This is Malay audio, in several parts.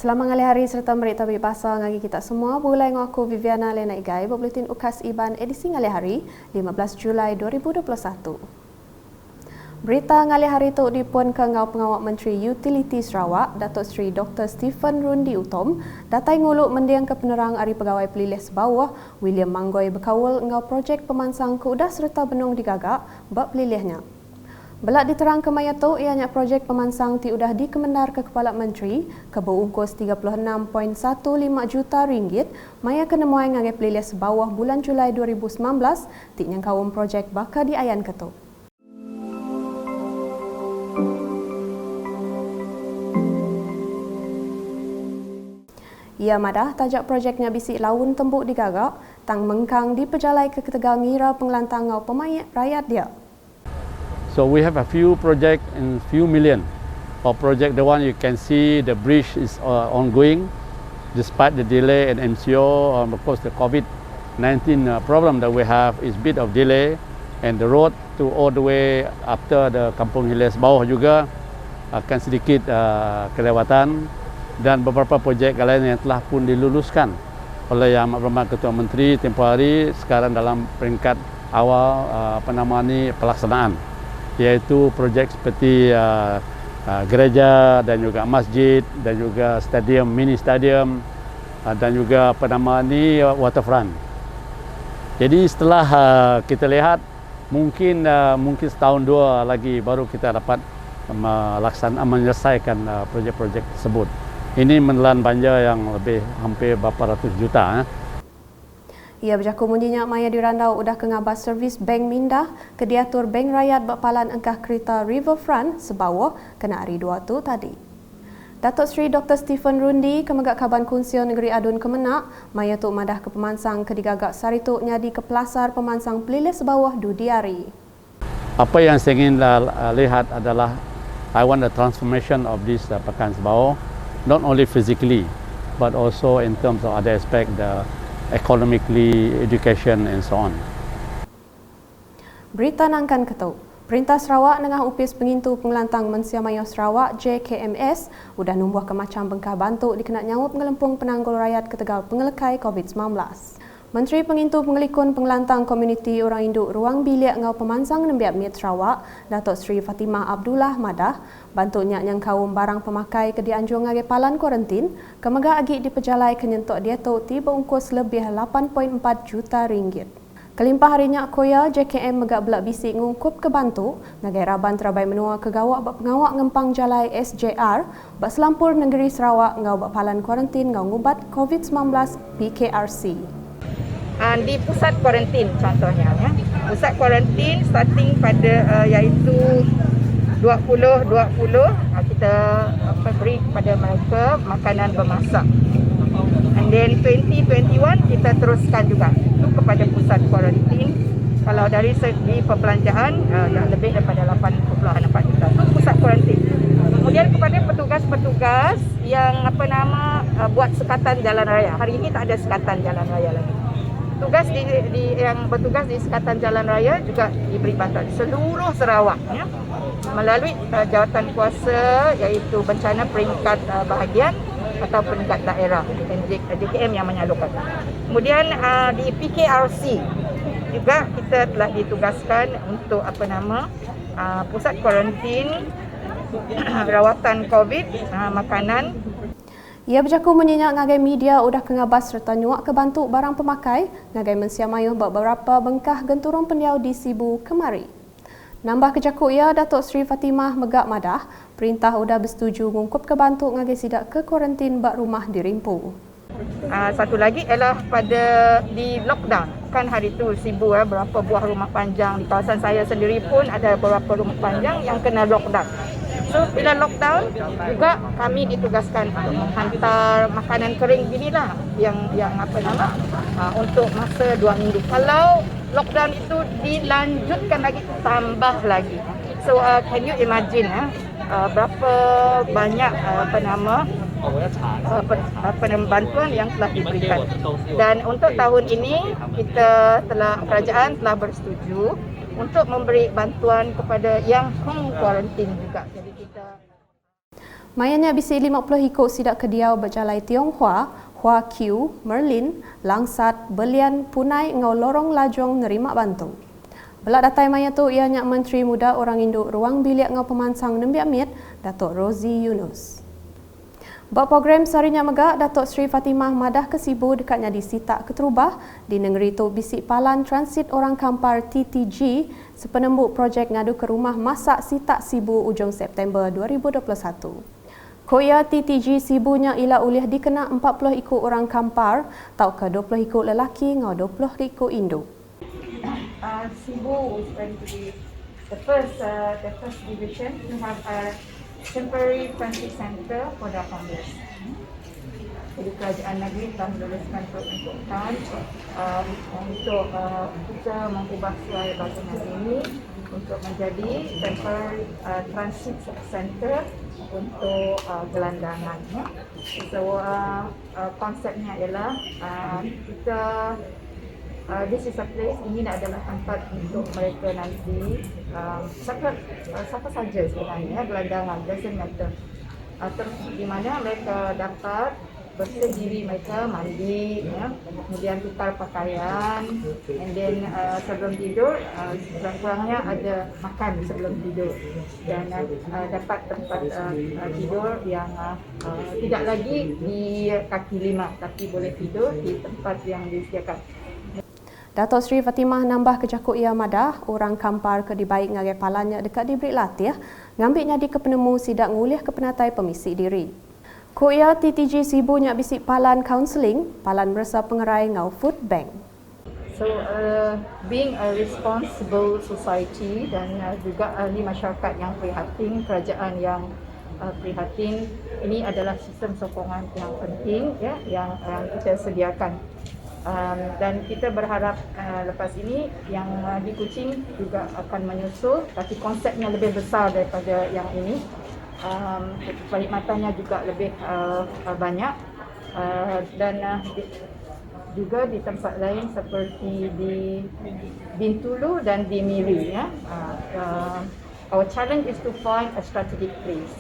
Selamat ngalih hari serta merik tabik pasal ngagi kita semua. Bulai dengan aku Viviana Lena Igai berbuletin UKAS IBAN edisi ngalih hari 15 Julai 2021. Berita ngalih hari itu dipun ke ngau pengawal Menteri Utility Sarawak, Datuk Seri Dr. Stephen Rundi Utom, datai nguluk mendiang ke penerang Hari Pegawai Pelilih Sebawah, William Manggoi berkawal ngau projek pemansang keudah serta benung digagak bab pelilihnya. Belak diterang ke maya tu, ianya projek pemansang tiudah dikemendar ke Kepala Menteri ke berungkus 36.15 juta ringgit maya kena muai ngagai pelilih sebawah bulan Julai 2019 tik nyangkawum projek bakal diayan ketu. Ia madah tajak projeknya bisik laun tembuk digagak tang mengkang diperjalai ke ketegal ngira pengelantang ngau pemain rakyat dia. So we have a few projects and few million. For project the one you can see the bridge is ongoing despite the delay and MCO. Of course the COVID-19 problem that we have is bit of delay, and the road to all the way after the Kampung Hilir Sebawah juga akan sedikit kelewatan, dan beberapa projek lain yang telah pun diluluskan oleh Yang Amat Ketua Menteri tempoh hari sekarang dalam peringkat awal pelaksanaan, iaitu projek seperti gereja dan juga masjid dan juga stadium, mini stadium dan juga waterfront. Jadi setelah kita lihat mungkin setahun dua lagi baru kita dapat menyelesaikan projek-projek tersebut. Ini menelan belanja yang lebih hampir berapa ratus juta. Ia berjaku munyinya maya dirandau udah ke ngabas servis Bank Mindah ke diatur Bank Rakyat Bapalan Engkah Kereta Riverfront Sebawah kena hari 2 tu tadi. Datuk Seri Dr. Stephen Rundi kemegak Kaban Kunsion Negeri Adun Kemenak maya tu madah ke pemansang ke digagak sarituk nyadi ke pelasar pemansang pelilih sebawah Dudiari. Apa yang saya ingin lihat adalah I want the transformation of this Pekan Sebawah, not only physically but also in terms of other aspect, the economically, education and so on. Berita nangkan ketu. Perintah Sarawak nengah upis pengintu pengelantang Mensia Mayo Sarawak JKMS udah numbuh ke macam bengkah bantu dikena nyawup ngelempung penanggul rakyat ke tegal pengelekai COVID-19. Menteri Pengintu Pengelikun Pengelantang Komuniti Orang Induk Ruang Bilik Ngau Pemansang Nembiak Miat Sarawak, Datuk Seri Fatimah Abdullah Madah, bantunya yang kaum barang pemakai ke dianjung ngagai palan kuarantin, kemega agi dipejalai ke nyentuk dia tu tiba ungkus lebih 8.4 juta ringgit. Kelimpah harinya koya JKM megak belak bisik ngungkup ke bantu ngagai raban terabai menua ke gawak bak pengawak ngempang jalai SJR bak selampur negeri Sarawak ngau bak palan kuarantin ngau ngubat COVID-19 PKRC. Di pusat kuarantin contohnya ya. Pusat kuarantin starting pada iaitu 2020 kita beri kepada mereka makanan bermasak. And then 2021 kita teruskan juga itu kepada pusat kuarantin. Kalau dari segi perbelanjaan dah lebih daripada 8.4 juta. Itu pusat kuarantin. Kemudian kepada petugas-petugas yang buat sekatan jalan raya. Hari ini tak ada sekatan jalan raya lagi. Tugas yang bertugas di sekatan jalan raya juga diberi bantuan seluruh Sarawak ya, melalui jawatan kuasa iaitu bencana peringkat bahagian atau peringkat daerah JKM yang menyalurkan. Kemudian di PKRC juga kita telah ditugaskan untuk pusat kuarantin rawatan COVID, makanan. Ia berjaku menyenyak ngagai media udah kengabas serta nyuak kebantu barang pemakai ngagai Mensia Mayuh beberapa bengkah genturung pendiau di Sibu kemari. Nambah kejaku ia Datuk Seri Fatimah Megak Madah, perintah udah bersetuju ngungkup kebantu ngagai sidak ke kuarantin bak rumah di Rimpu. Satu lagi ialah di lockdown. Kan hari itu Sibu berapa buah rumah panjang di kawasan saya sendiri pun ada beberapa rumah panjang yang kena lockdown. So bila lockdown juga kami ditugaskan untuk menghantar makanan kering beginilah yang untuk masa 2 minggu. Kalau lockdown itu dilanjutkan lagi tambah lagi. So can you imagine berapa banyak bantuan yang telah diberikan. Dan untuk tahun ini kerajaan telah bersetuju untuk memberi bantuan kepada yang home quarantine juga. Jadi kita Mayanya bisi 50 hikuk sidak kediau berjalai Tionghoa, Hua Q, Merlin, Langsat, Belian, Punai ngau lorong lajong nerima bantu. Belak datai maya tu ianya Menteri Muda Orang Induk Ruang Bilik ngau Pemansang Nembiak Mit, Datuk Rozi Yunus. Buat program Sarinya Megak, Datuk Seri Fatimah Madah Kesibu dekatnya di Sitak Keterubah di negeri tu bisik Palan Transit Orang Kampar TTG sepenembuk projek ngadu ke rumah masak Sitak Sibu ujung September 2021. Koya TTG Sibunya ialah uliah dikena 40 ikut orang Kampar, tau ke 20 ikut lelaki ngau 20 ikut induk. Sibu is going to be the first division to have a temporary transit center for the homeless. Jadi kerajaan negeri telah meluluskan peruntukan untuk kita mengubah Sungai Batungan ini untuk menjadi temporary transit center untuk gelandangan. So konsepnya ialah kita this is a place, ini adalah tempat untuk mereka nanti siapa saja sebenarnya gelandangan, doesn't matter, di mana mereka dapat bersih diri mereka, mandi, ya, kemudian tukar pakaian, and then sebelum tidur kurang-kurangnya ada makan sebelum tidur, dan dapat tempat tidur yang tidak lagi di kaki lima, tapi boleh tidur di tempat yang disediakan. Datuk Seri Fatimah nambah kejakut ia madah orang Kampar ke dibaik ngagai palanya dekat diberi latih ngambilnya di kepenemu sidak nguliah ke penatai pemisi diri. Koya TTG Sibunya bisik Palan Counselling, Palan Bersa Pengerai ngau Food Bank. So being a responsible society dan juga ahli masyarakat yang prihatin, kerajaan yang prihatin, ini adalah sistem sokongan yang penting, ya, yang kita sediakan. Dan kita berharap lepas ini yang di Kuching juga akan menyusul, tapi konsepnya lebih besar daripada yang ini. Perkhidmatannya juga lebih banyak, dan juga di tempat lain seperti di Bintulu dan di Miri, ya. Our challenge is to find a strategic place.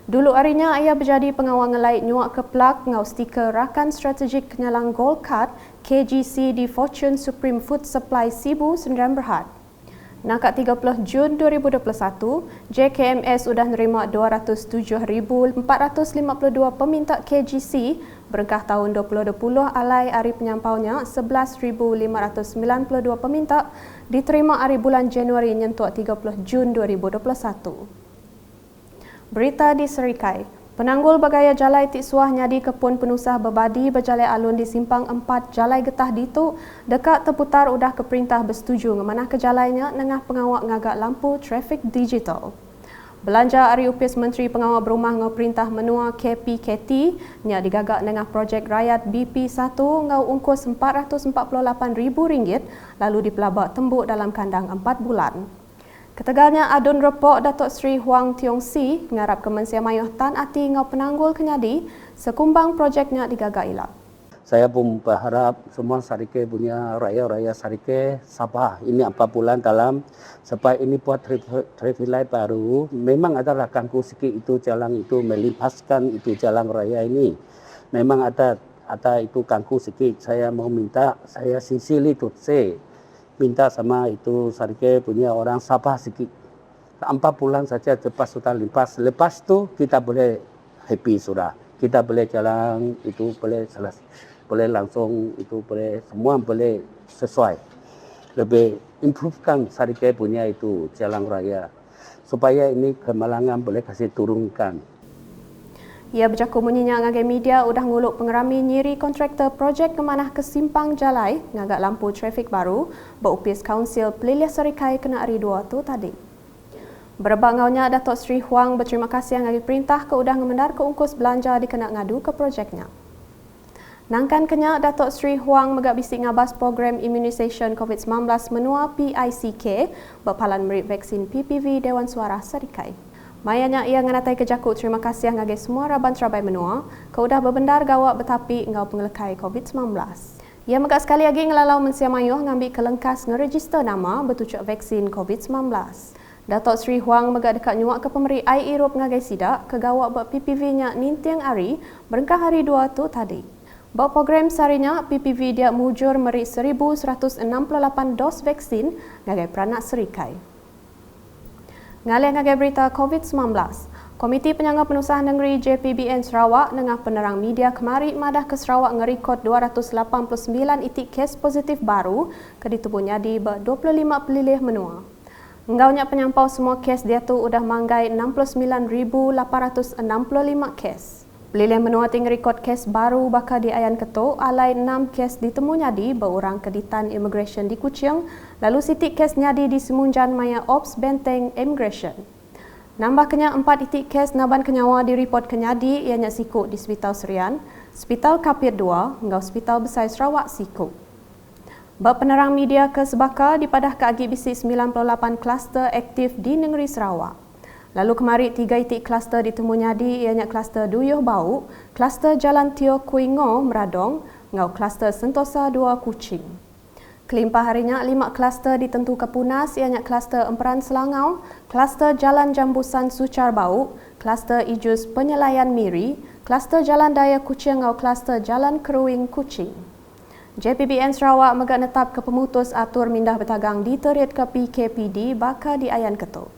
Dulu harinya ia berjadi pengawal ngelait nyuak ke plak ngau stiker rakan strategik kenyalang Gold Card KGC di Fortune Supreme Food Supply Sibu Sdn Bhd. Nakat 30 Jun 2021, JKMS sudah menerima 207,452 peminta KGC berkah tahun 2020 alai hari penyampaunya 11,592 peminta diterima hari bulan Januari nyentuh 30 Jun 2021. Berita di Serikai. Penanggul bagaya jalai tiksuah nyadi kepun penusah berbadi berjalai alun di simpang 4 jalai getah ditu dekat terputar udah ke perintah bersetuju ngemanah ke jalainya nengah pengawak ngagak lampu trafik digital. Belanja hari upis Menteri Pengawal Berumah ngau perintah menua KPKT nya digagak nengah projek rakyat BP1 ngau ungkus RM448,000 lalu dipelabak tembuk dalam kandang 4 bulan. Ketegalnya adun report Datuk Seri Huang Tiong Si ngarap Kementerian Mayuh Tan Ati ngau penanggul kenyadi sekumbang projeknya digagak ilap. Saya pun berharap semua Sarike punya raya-raya Sarike Sabah ini 4 bulan dalam supaya ini buat traffic light baru. Memang ada ganggu sikit itu jalan itu melimpaskan itu jalan raya ini. Memang ada itu ganggu sikit. Saya mau minta saya sincerely to say minta sama itu Sarike punya orang Sabah sikit. 4 bulan saja lepas sudah limpas. Lepas tu kita boleh happy sudah. Kita boleh jalan itu boleh selesai. Boleh langsung itu boleh semua boleh sesuai. Lebih improvekan Sarike punya itu jalan raya. Supaya ini kemalangan boleh kasih turunkan. Ia bercakap menyinyang ngagai media udah nguluk pengerami nyiri kontraktor projek kemanah ke simpang jalai ngagak lampu trafik baru berupis Kaunsil Peliliah Serikai kena hari 2 tu tadi. Berebak ngaunya Datuk Seri Huang berterima kasih ngagai perintah ke udah ngemendar ke ungkus belanja dikena ngadu ke projeknya. Nangkan kenyak Datuk Seri Huang megak bisik ngabas program immunisation COVID-19 menua PICK berpalan merit vaksin PPV Dewan Suara Serikai. Mayanya ia nganatai kejakut terima kasih ngagai semua raban terabai menua ke udah berbendar gawak betapi ngau pengelekai COVID-19. Ia megak sekali lagi ngelalau Mensia Mayuh ngambil kelengkas ngeregister nama bertujuk vaksin COVID-19. Datuk Seri Huang megak dekat nyuak ke pemeri air Europe ngagai sidak ke gawak buat PPV nya nintiang hari berengkah hari 2 tu tadi. Buat program sarinya PPV dia mujur meri 1168 dos vaksin ngagai peranak serikai. Ngalih ngagai berita COVID-19, Komiti Penyanggah Penusahan Negeri JPBN Sarawak dengan penerang media kemari madah ke Sarawak ngerekod 289 itik kes positif baru ke ditubuhnya di 25 pelilih menua. Enggaunya penyampau semua kes dia tu udah manggai 69,865 kes. Pelilih menua tinggi rekod kes baru bakal di Ayan Ketuk, alai 6 kes ditemu nyadi berurang keditan immigration di Kuching, lalu sitik kes nyadi di Semunjan Maya Ops Benteng Immigration. Nambah kenya 4 itik kes naban kenyawa direport kenyadi ianya sikuk di Hospital Serian, Hospital Kapit 2, hingga Hospital Besar Sarawak sikuk. Berpenerang media ke Sebaka dipadah ke agi bisik 98 kluster aktif di negeri Sarawak. Lalu kemari 3 itik kluster ditemu nyadi ianya kluster Duyuh Bau, kluster Jalan Tio Kuingo Meradong, ngau kluster Sentosa 2 Kuching. Kelimpah harinya 5 kluster ditentu ke Punas ianya kluster Emperan Selangau, kluster Jalan Jambusan Sucar Bau, kluster Ijus Penyelayan Miri, kluster Jalan Daya Kuching ngau kluster Jalan Keruing Kuching. JPBN Sarawak megak netap ke pemutus atur mindah bertagang diterit ke PKPD bakal di Ayan Ketuk.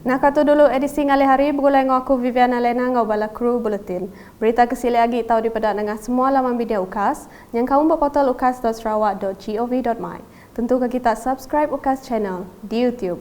Nah, kata dulu edisi ngalih hari bergulai dengan aku Viviana Lena ngau bala kru buletin. Berita kesili lagi tahu dipedak dengan semua laman media UKAS yang kamu berportal ukas.sarawak.gov.my. Tentu ke kita subscribe UKAS channel di YouTube.